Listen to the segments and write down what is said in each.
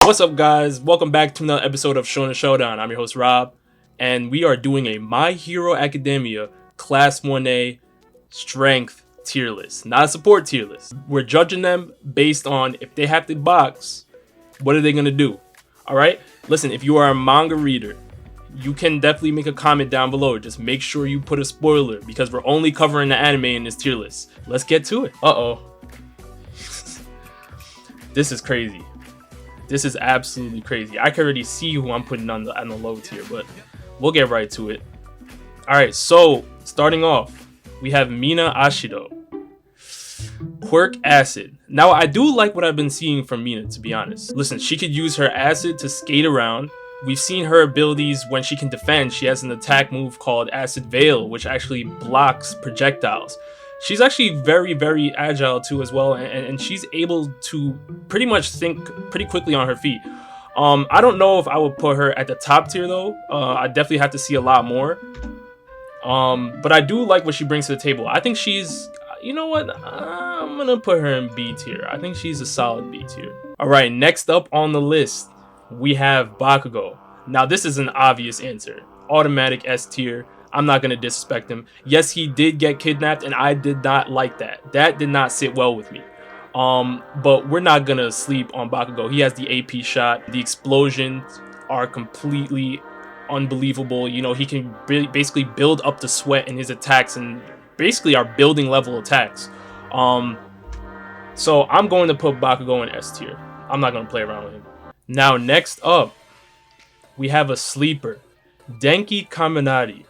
What's up, guys? Welcome back to another episode of Shonen Showdown. I'm your host, Rob, and we are doing a My Hero Academia Class 1A Strength tier list, not a support tier list. We're judging them based on if they have to box, what are they going to do? Alright? Listen, if you are a manga reader, you can definitely make a comment down below. Just make sure you put a spoiler because we're only covering the anime in this tier list. Let's get to it. Uh-oh. This is crazy. This is absolutely crazy. I can already see who I'm putting on the low tier, but we'll get right to it. Alright, so starting off, we have Mina Ashido. Quirk Acid. Now, I do like what I've been seeing from Mina, to be honest. Listen, she could use her acid to skate around. We've seen her abilities when she can defend. She has an attack move called Acid Veil, which actually blocks projectiles. She's actually very, very agile too as well, and she's able to pretty much think pretty quickly on her feet. I don't know if I would put her at the top tier though. I definitely have to see a lot more. But I do like what she brings to the table. I think she's, you know what? I'm gonna put her in B tier. I think she's a solid B tier. Alright, next up on the list, we have Bakugou. Now this is an obvious answer. Automatic S tier. I'm not going to disrespect him. Yes, he did get kidnapped, and I did not like that. That did not sit well with me. But we're not going to sleep on Bakugou. He has the AP shot. The explosions are completely unbelievable. You know, he can basically build up the sweat in his attacks and basically are building level attacks. So I'm going to put Bakugou in S tier. I'm not going to play around with him. Now, next up, we have a sleeper. Denki Kaminari.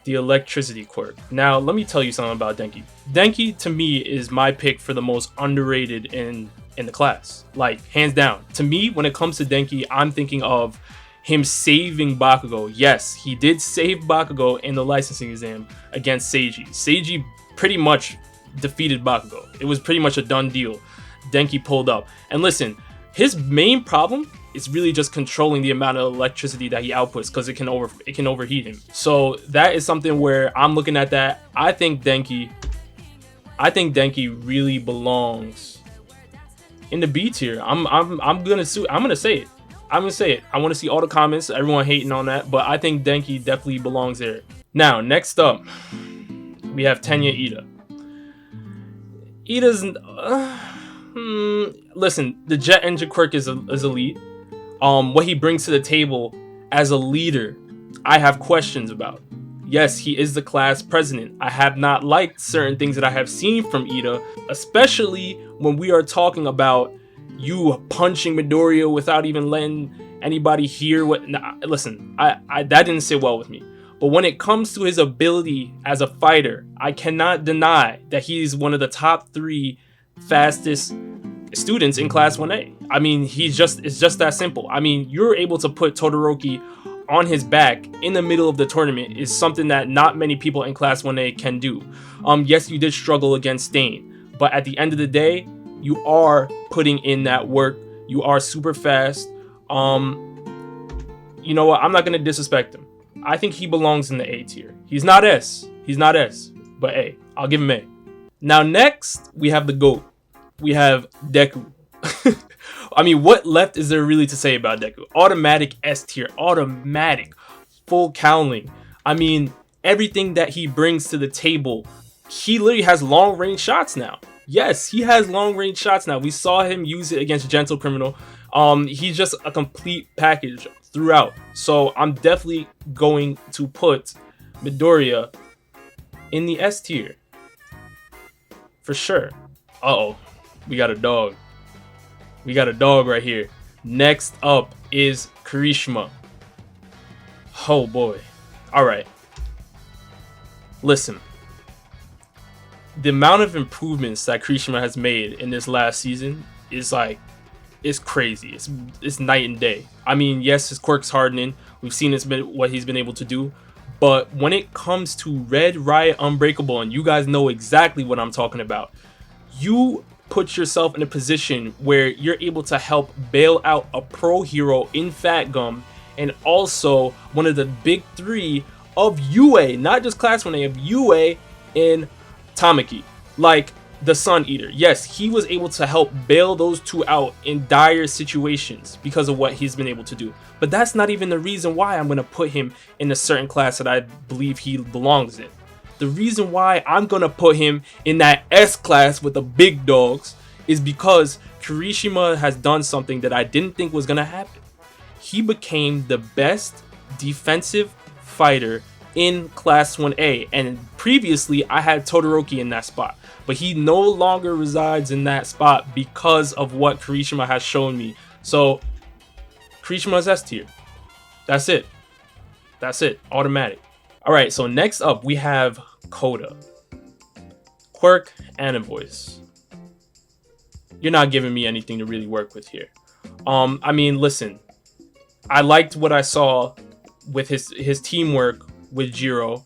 The electricity quirk. Now, let me tell you something about Denki. Denki, to me, is my pick for the most underrated in the class. Like, hands down. To me, when it comes to Denki, I'm thinking of him saving Bakugou. Yes, he did save Bakugou in the licensing exam against Seiji. Seiji pretty much defeated Bakugou. It was pretty much a done deal. Denki pulled up. And listen, his main problem is really just controlling the amount of electricity that he outputs because it can overheat him. So that is something where I'm looking at that. I think Denki really belongs in the B tier. I'm gonna say it. I want to see all the comments, everyone hating on that, but I think Denki definitely belongs there. Now, next up, we have Tenya Ida. Ida's listen, the jet engine quirk is elite. What he brings to the table as a leader, I have questions about. Yes, he is the class president. I have not liked certain things that I have seen from Ida, especially when we are talking about you punching midoriya without even letting anybody hear what. Nah, listen, I that didn't sit well with me. But when it comes to his ability as a fighter, I cannot deny that he's one of the top 3 fastest students in class 1A. I mean, it's just that simple. I mean, you're able to put Todoroki on his back in the middle of the tournament is something that not many people in class 1A can do. Yes, you did struggle against Stain, but at the end of the day, you are putting in that work. You are super fast. You know what? I'm not going to disrespect him. I think he belongs in the A tier. He's not S, but A. I'll give him A. Now next, we have the GOAT. We have Deku. I mean, what left is there really to say about Deku? Automatic S tier, automatic, full cowling. I mean, everything that he brings to the table, he literally has long range shots now. Yes, he has long range shots now. We saw him use it against Gentle Criminal. He's just a complete package throughout. So I'm definitely going to put midoriya in the S tier for sure. Uh-oh. We got a dog. We got a dog right here. Next up is Kirishima. Oh boy. Alright. Listen. The amount of improvements that Kirishima has made in this last season is like, it's crazy. It's night and day. I mean, yes, his quirk's hardening. We've seen what he's been able to do. But when it comes to Red Riot Unbreakable, and you guys know exactly what I'm talking about, you put yourself in a position where you're able to help bail out a pro hero in Fat Gum and also one of the big 3 of UA, not just Class 1A, of UA in Tamaki. Like, the Sun Eater. Yes, he was able to help bail those two out in dire situations because of what he's been able to do. But that's not even the reason why I'm going to put him in a certain class that I believe he belongs in. The reason why I'm going to put him in that S class with the big dogs is because Kirishima has done something that I didn't think was going to happen. He became the best defensive fighter in Class 1A, and previously I had Todoroki in that spot, but he no longer resides in that spot because of what Kirishima has shown me. So Kirishima is S tier. That's it. Automatic. Alright, so next up we have Coda Quirk and a voice. You're not giving me anything to really work with here. I mean, listen, I liked what I saw with his teamwork with Jiro.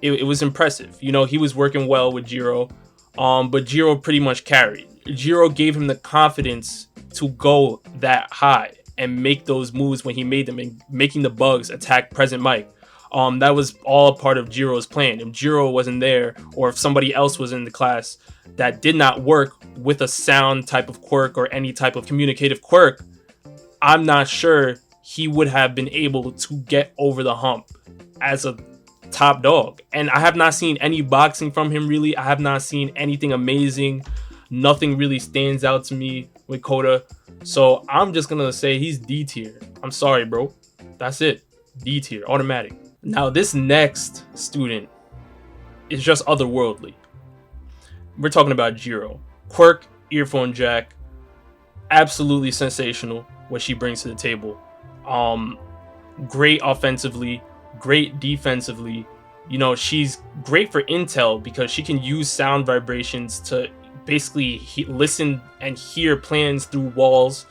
It was impressive. You know, he was working well with Jiro, but Jiro pretty much carried. Jiro gave him the confidence to go that high and make those moves when he made them, and making the bugs attack Present Mike. That was all a part of Jiro's plan. If Jiro wasn't there, or if somebody else was in the class that did not work with a sound type of quirk or any type of communicative quirk, I'm not sure he would have been able to get over the hump as a top dog. And I have not seen any boxing from him, really. I have not seen anything amazing. Nothing really stands out to me with Coda. So I'm just gonna say he's D tier. I'm sorry, bro. That's it. D tier, automatic. Now this next student is just otherworldly. We're talking about Jiro. Quirk, earphone jack. Absolutely sensational what she brings to the table. Great offensively, great defensively. You know, she's great for intel because she can use sound vibrations to basically listen and hear plans through walls.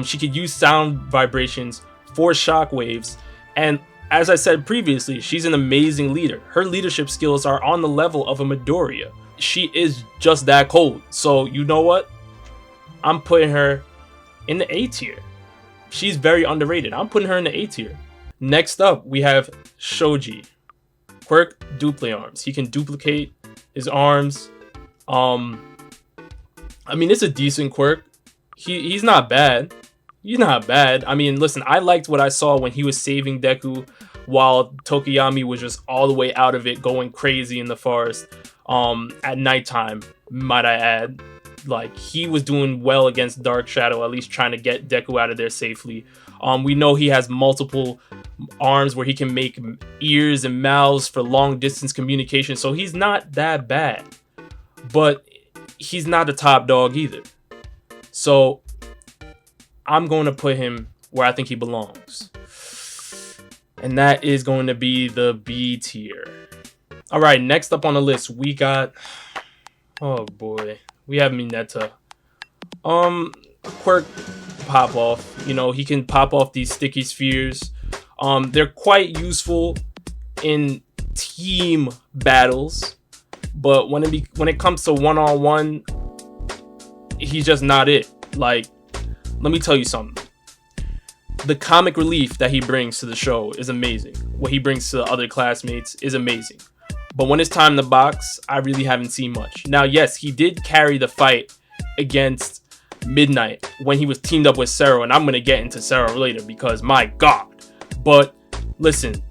She could use sound vibrations for shockwaves, and as I said previously, she's an amazing leader. Her leadership skills are on the level of a Midoriya. She is just that cold. So you know what? I'm putting her in the A tier. She's very underrated. I'm putting her in the A tier. Next up, we have Shoji Quirk, duplicate arms. He can duplicate his arms. I mean, it's a decent quirk. He's not bad. He's not bad. I mean, listen, I liked what I saw when he was saving Deku while Tokuyami was just all the way out of it, going crazy in the forest at nighttime, might I add. Like, he was doing well against Dark Shadow, at least trying to get Deku out of there safely. We know he has multiple arms where he can make ears and mouths for long distance communication, so he's not that bad. But he's not a top dog either. So I'm going to put him where I think he belongs. And that is going to be the B tier. All right, next up on the list, we got... Oh boy. We have Minetta. Quirk pop off. You know, he can pop off these sticky spheres. They're quite useful in team battles. But when it comes to one-on-one, he's just not it. Like, let me tell you something. The comic relief that he brings to the show is amazing. What he brings to the other classmates is amazing. But when it's time to box, I really haven't seen much. Now, yes, he did carry the fight against Midnight when he was teamed up with Sero, and I'm going to get into Sero later because, my God. But, listen.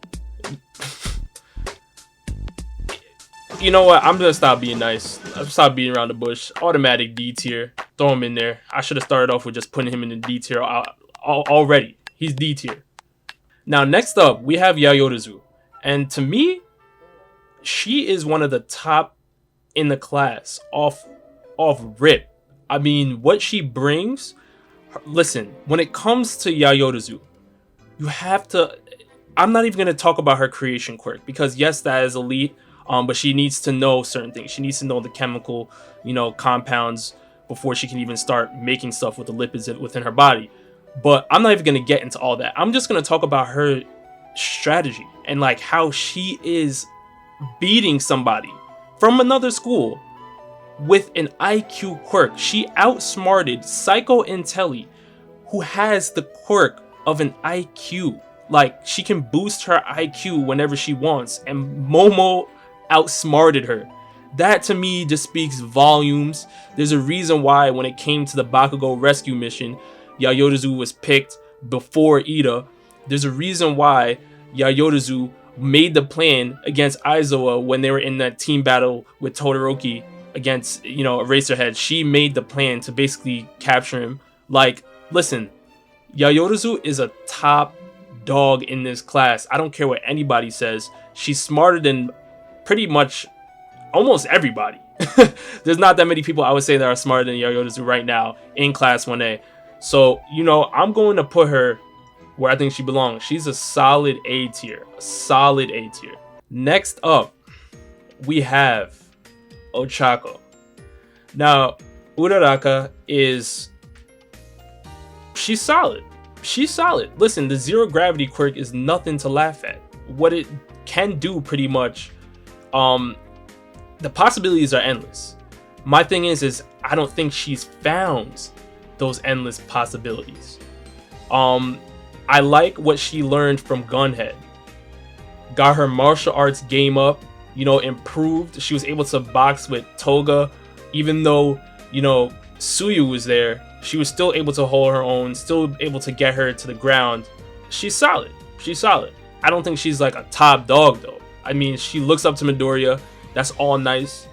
You know what? I'm going to stop being nice. I'll stop beating around the bush. Automatic D tier. Throw him in there. I should have started off with just putting him in the D tier already. He's D tier. Now, next up, we have Yayo Dazu. And to me, she is one of the top in the class off rip. I mean, what she brings... Listen, when it comes to Yayo Dazu, you have to... I'm not even going to talk about her creation quirk because, yes, that is elite. But she needs to know certain things. She needs to know the chemical, compounds before she can even start making stuff with the lipids within her body. But I'm not even going to get into all that. I'm just going to talk about her strategy and like how she is beating somebody from another school with an IQ quirk. She outsmarted Psycho Intelli, who has the quirk of an IQ. Like, she can boost her IQ whenever she wants, and Momo outsmarted her. That to me just speaks volumes. There's a reason why when it came to the Bakugou rescue mission, Yayo Dazu was picked before Ida. There's a reason why Yayo Dazu made the plan against Aizawa when they were in that team battle with Todoroki against, Eraserhead. She made the plan to basically capture him. Like, listen, Yayo Dazu is a top dog in this class. I don't care what anybody says. She's smarter than pretty much almost everybody. There's not that many people I would say that are smarter than Yayo Dazu right now in class 1A. So, I'm going to put her where I think she belongs. She's a solid A tier. A solid A tier. Next up, we have Ochako. Now, Uraraka she's solid. She's solid. Listen, the zero gravity quirk is nothing to laugh at. What it can do pretty much, the possibilities are endless. My thing is I don't think she's found those endless possibilities. I like what she learned from Gunhead. Got her martial arts game up, improved. She was able to box with Toga. Even though, Suyu was there, she was still able to hold her own, still able to get her to the ground. She's solid. She's solid. I don't think she's like a top dog though. I mean, she looks up to Midoriya. That's all nice.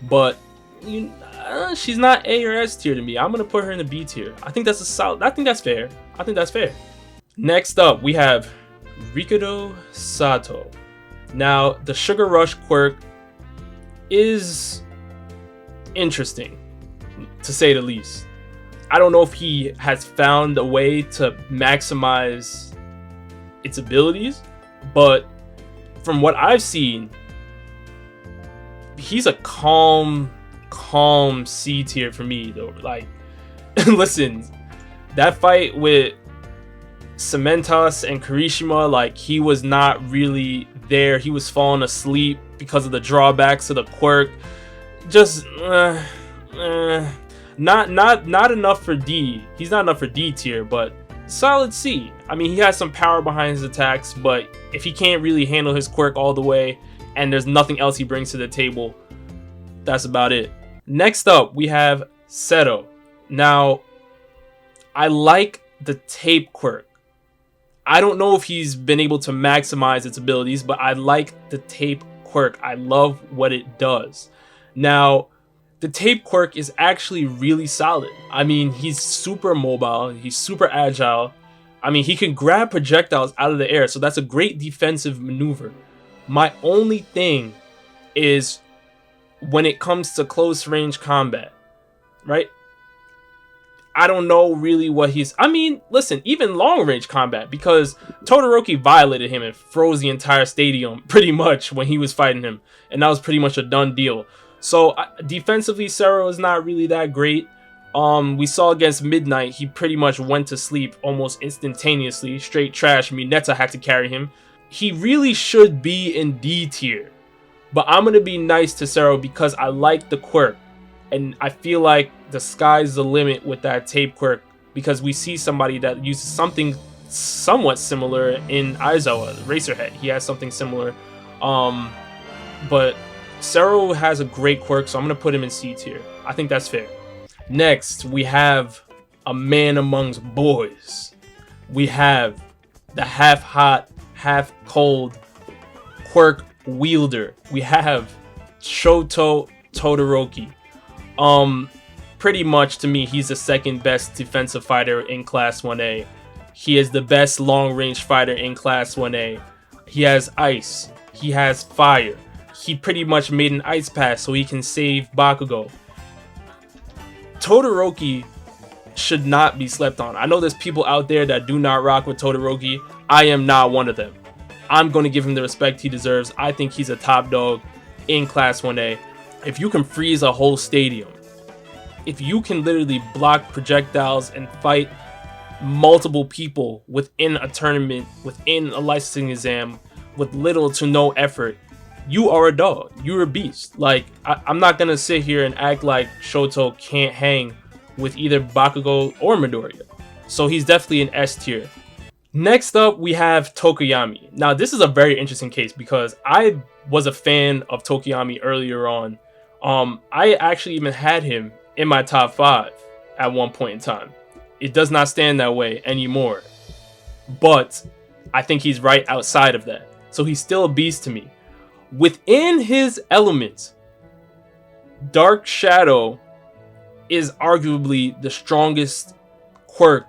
But she's not A or S tier to me. I'm going to put her in the B tier. I think that's fair. I think that's fair. Next up, we have Ricotta Sato. Now, the Sugar Rush quirk is interesting, to say the least. I don't know if he has found a way to maximize its abilities, but from what I've seen, he's a calm C tier for me, though. Like, listen, that fight with Cementos and Kirishima, like, he was not really there. He was falling asleep because of the drawbacks of the quirk. Just not enough for D. He's not enough for D tier, but solid C. I mean, he has some power behind his attacks, but if he can't really handle his quirk all the way and there's nothing else he brings to the table, that's about it. Next up, we have Sedo. Now, I like the tape quirk. I don't know if he's been able to maximize its abilities, but I like the tape quirk. I love what it does. Now, the tape quirk is actually really solid. I mean, he's super mobile. He's super agile. I mean, he can grab projectiles out of the air, so that's a great defensive maneuver. My only thing is when it comes to close range combat, right? I don't know really what listen, even long range combat, because Todoroki violated him and froze the entire stadium pretty much when he was fighting him, and that was pretty much a done deal. So defensively, Sero is not really that great. We saw against Midnight, he pretty much went to sleep almost instantaneously. Straight trash. Minetta had to carry him. He really should be in D tier, but I'm going to be nice to Sero because I like the quirk, and I feel like the sky's the limit with that tape quirk, because we see somebody that uses something somewhat similar in Aizawa, Eraserhead. He has something similar, but Sero has a great quirk, so I'm going to put him in C tier. I think that's fair. Next, we have a man amongst boys. We have the half-hot, half-cold quirk wielder. We have Shoto Todoroki. Pretty much to me, he's the second best defensive fighter in Class 1A. He is the best long-range fighter in Class 1A. He has ice. He has fire. He pretty much made an ice pass so he can save Bakugou. Todoroki should not be slept on. I know there's people out there that do not rock with Todoroki. I am not one of them. I'm going to give him the respect he deserves. I think he's a top dog in Class 1A. If you can freeze a whole stadium, if you can literally block projectiles and fight multiple people within a tournament, within a licensing exam, with little to no effort, you are a dog. You're a beast. Like, I'm not going to sit here and act like Shoto can't hang with either Bakugou or Midoriya. So he's definitely an S tier. Next up, we have Tokuyami. Now, this is a very interesting case because I was a fan of Tokuyami earlier on. I actually even had him in my top 5 at one point in time. It does not stand that way anymore, but I think he's right outside of that. So he's still a beast to me. Within his elements, Dark Shadow is arguably the strongest quirk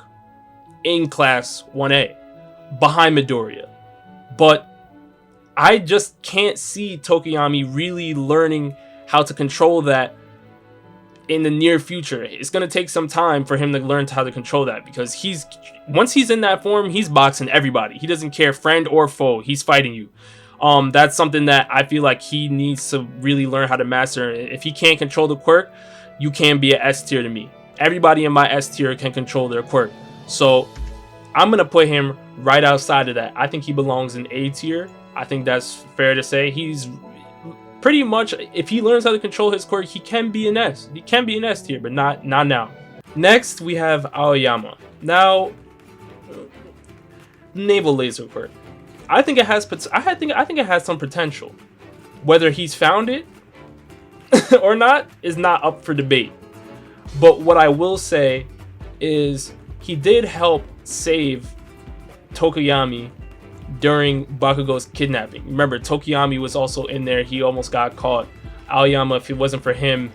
in class 1A, behind Midoriya. But I just can't see Tokuyami really learning how to control that in the near future. It's going to take some time for him to learn how to control that, because once he's in that form, he's boxing everybody. He doesn't care, friend or foe, he's fighting you. That's something that I feel like he needs to really learn how to master. If he can't control the quirk, you can be an S tier to me. Everybody in my S tier can control their quirk. So I'm going to put him right outside of that. I think he belongs in A tier. I think that's fair to say. He's pretty much, if he learns how to control his quirk, he can be an S. He can be an S tier, but not now. Next, we have Aoyama. Now, naval laser quirk. I think it has some potential. Whether he's found it or not is not up for debate. But what I will say is he did help save Tokuyami during Bakugou's kidnapping. Remember, Tokuyami was also in there. He almost got caught. Aoyama, if it wasn't for him,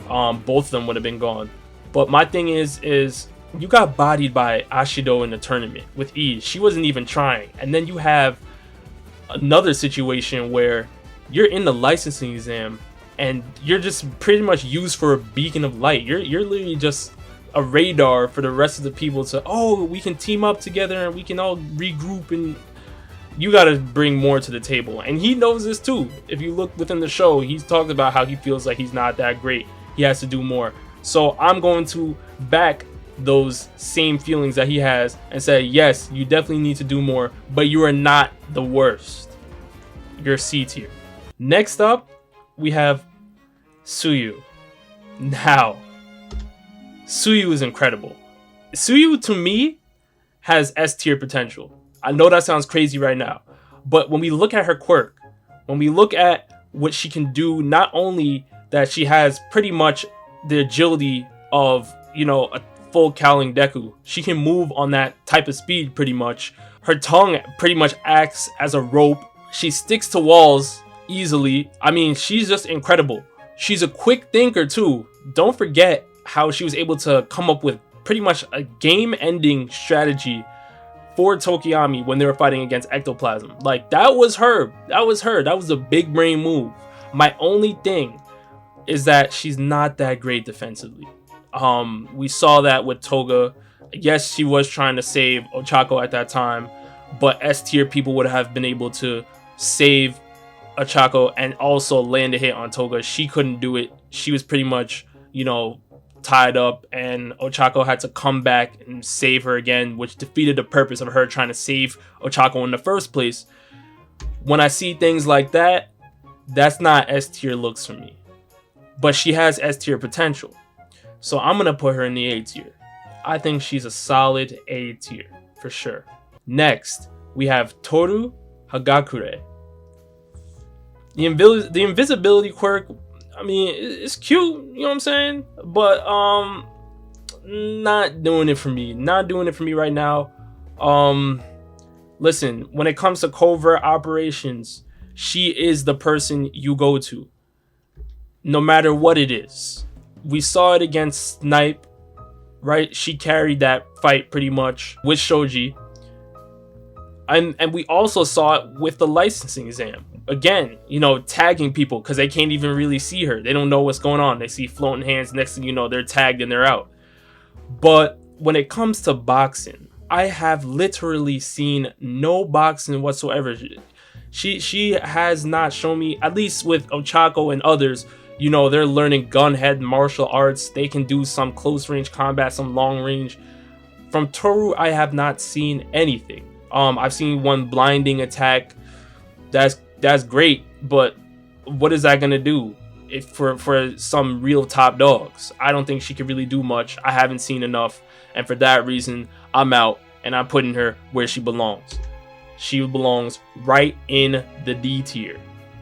both of them would have been gone. But my thing is you got bodied by Ashido in the tournament with ease. She wasn't even trying. And then you have another situation where you're in the licensing exam and you're just pretty much used for a beacon of light. You're literally just a radar for the rest of the people to, oh, we can team up together and we can all regroup, and you got to bring more to the table. And he knows this too. If you look within the show, he's talked about how he feels like he's not that great. He has to do more. So I'm going to back those same feelings that he has and say, yes, you definitely need to do more, but you are not the worst. You're C tier. Next up, we have Suyu. Now, Suyu is incredible. Suyu, to me, has S tier potential. I know that sounds crazy right now, but when we look at her quirk, when we look at what she can do, not only that she has pretty much the agility of, a full Cowling Deku, she can move on that type of speed pretty much. Her tongue pretty much acts as a rope. She sticks to walls easily. I mean, she's just incredible. She's a quick thinker too. Don't forget how she was able to come up with pretty much a game-ending strategy for Tokuyami when they were fighting against Ectoplasm. Like, that was her. That was a big brain move. My only thing is that she's not that great defensively. We saw that with Toga. Yes, she was trying to save Ochako at that time, but S tier people would have been able to save Ochako and also land a hit on Toga. She couldn't do it. She was pretty much, tied up, and Ochako had to come back and save her again, which defeated the purpose of her trying to save Ochako in the first place. When I see things like that, that's not S tier looks for me. But she has S tier potential. So I'm going to put her in the A tier. I think she's a solid A tier for sure. Next, we have Toru Hagakure. The invisibility quirk, I mean, it's cute, you know what I'm saying? But not doing it for me. Not doing it for me right now. Listen, when it comes to covert operations, she is the person you go to, no matter what it is. We saw it against Snipe, right? She carried that fight pretty much with Shoji. And we also saw it with the licensing exam. Again, tagging people because they can't even really see her. They don't know what's going on. They see floating hands. Next thing you know, they're tagged and they're out. But when it comes to boxing, I have literally seen no boxing whatsoever. She has not shown me, at least with Ochako and others, they're learning gunhead martial arts. They can do some close range combat, some long range. From Toru, I have not seen anything. I've seen one blinding attack. That's great, but what is that gonna do if for some real top dogs? I don't think she could really do much. I haven't seen enough, and for that reason, I'm out, and I'm putting her where she belongs. She belongs right in the D tier.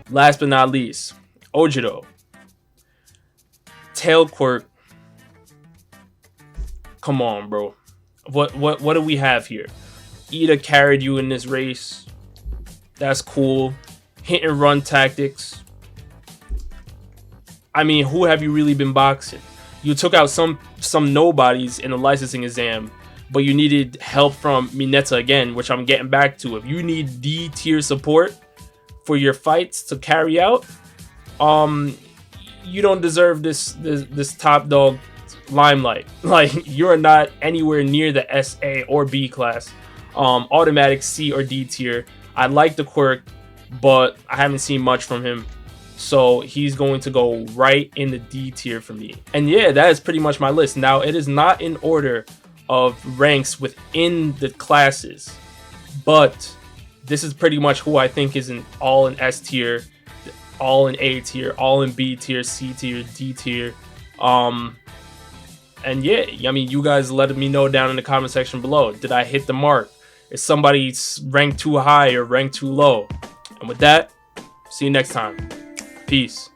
Last but not least, Ojido. Tail Quirk. Come on, bro. What do we have here? Ida carried you in this race. That's cool. Hit and run tactics. I mean, who have you really been boxing? You took out some nobodies in the licensing exam, but you needed help from Minetta again, which I'm getting back to. If you need D tier support for your fights to carry out, you don't deserve this top dog limelight. Like, you're not anywhere near the SA or B class. Automatic C or D tier. I like the quirk, but I haven't seen much from him, so he's going to go right in the D tier for me. And yeah, that is pretty much my list. Now, it is not in order of ranks within the classes, but this is pretty much who I think is all in S tier, all in A tier, all in B tier, C tier, D tier. And yeah, I mean, you guys let me know down in the comment section below. Did I hit the mark? Is somebody ranked too high or ranked too low? And with that, see you next time. Peace.